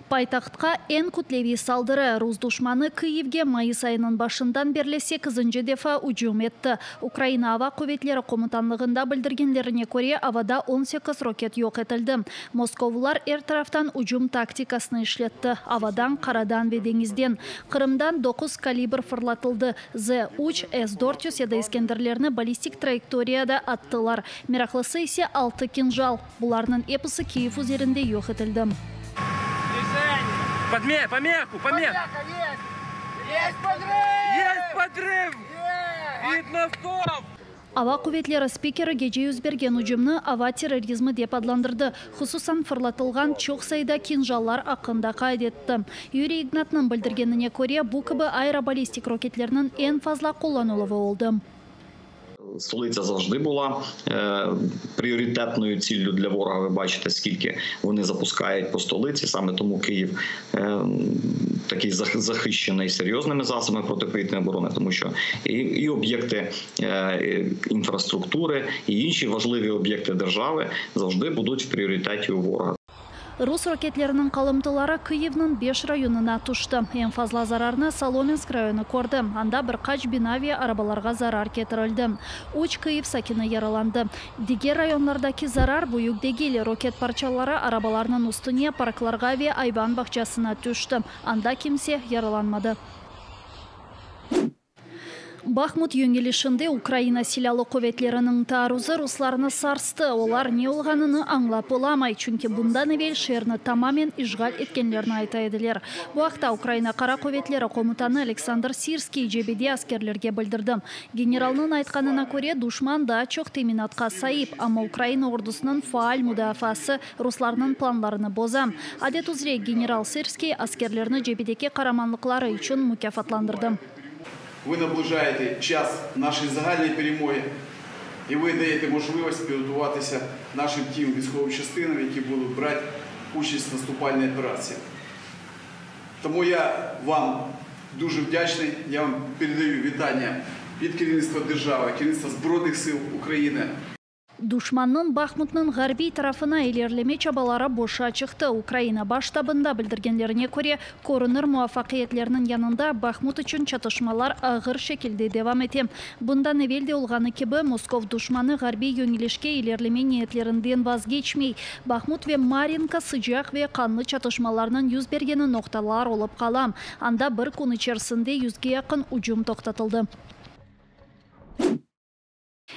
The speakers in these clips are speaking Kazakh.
Пайтақтқа ен күтлеви салдыры. Рус душманы Киевге майыс айының башындан берле 8 дефа уджум етті. Украина ава кuvvetlері комутанлығында білдіргенлеріне көре авада 18 ракет yok етілді. Московлар эр тарафтан уджум тактикасыны ішлетті. Авадан, қарадан ве деңізден. Қырымдан 9 калибр фырлатылды. З-3, С-400 еді Искендерлеріні баллистик траекторияда аттылар. Мерақлысы есе 6 кинжал. Бұларының эпысы Киев üzerinde yok етілді. Помеху! Есть подрыв! Видно стоп! Ава кuvvetlері спикері геже үзберген уджумны ава терроризмі деп адландырды. Хусусан фырлатылған чоқ сайда кинжаллар ақында қайдетті. Юрий Игнатның білдіргеніне көре бұл кібі аэробаллистик ракетлерінің ең фазла қоланылығы олды. Столиця завжди була пріоритетною ціллю для ворога. Ви бачите, скільки вони запускають по столиці. Саме тому Київ такий захищений серйозними засобами протиповітряної оборони, тому що і об'єкти інфраструктури, і інші важливі об'єкти держави завжди будуть в пріоритеті у ворога. Рус ракетлерінің қалымтылары Киевнің 5 районына тұшты. Ең фазла зарарны Соломенск районы көрді. Анда бір қач бинавия арабаларға зарар кетірілді. Уч Киев сакины яраланды. Дегер районлардаки зарар бұйүкдегелі ракет парчалары арабаларының үстіне паркларға ве айбан бақчасына түшті. Анда kimse яраланмады. Бахмут yöngелішінде Украина силалы кuvvetlerінің таарузы русларны сарсты. Олар не олғаныны аңлап оламай, чүнки бұндан evvel шерні тамамен ишғал еткенлерін айта еділер. Бұл ақта Украина қара кuvvetlері комутаны Александр Сирский жебеде аскерлерге білдірді. Генералның айтқанына көре душман да чоқ теминатқа сайып, ама Украина ордусының фаал мудафасы русларының планларыны бозам. Адет үзре генерал Сирский аскерлеріні жебедеке қараманлықлары үшін мукафатландырды. Ви наближаєте час нашої загальної перемоги, і ви даєте можливість підготуватися нашим тим військовим частинам, які будуть брати участь в наступальній операції. Тому я вам дуже вдячний, я вам передаю вітання від керівництва держави, керівництва Збройних сил України. Душманның Бахмутның ғарби тарафына илерлеме чабалары боша чықты. Украина баштабында білдіргенлеріне көре, көрінір муафақиетлерінің янында Бахмут үшін чатышмалар ағыр шекілде девам ете. Бұндан evvel олғаны кебі Москов душманы ғарби yöngелішке илерлеме ниетлерінден вазгечмей. Бахмут ве Маринка sıcak ве қанлы чатышмаларының yüz бергені ноқталар олып қалам. Анда бір күн içerisinde 100-ге yakın ucum тоқтатылды.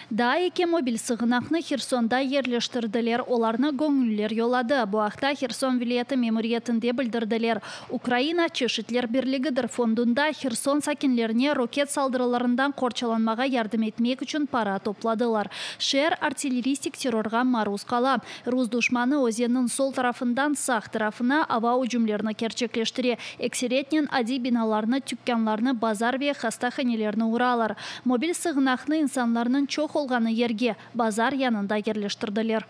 Да еке мобиль сығынақны Херсонда ерлештірділер, оларны көңіллер йолады. Бұақта Херсон вилеті мемориетінде білдірділер. Украина чешітлер бірлігідір фондында Херсон сакинлеріне ракет салдырыларından қорчаланмаға ярдым етмек үшін пара топладылар. Шер артиллеристик террорға марuz қала. Рус душманы өзеннің сол тарафындан сақ тарафына ава уджумлеріні керчеклештіре. Эксеретнен ади биналарны, түккенларны, базар ве хастаханелеріні уралар. Мобиль сығынақны инсанларының чоқ олғаны ерге базар янында ерлештірділер.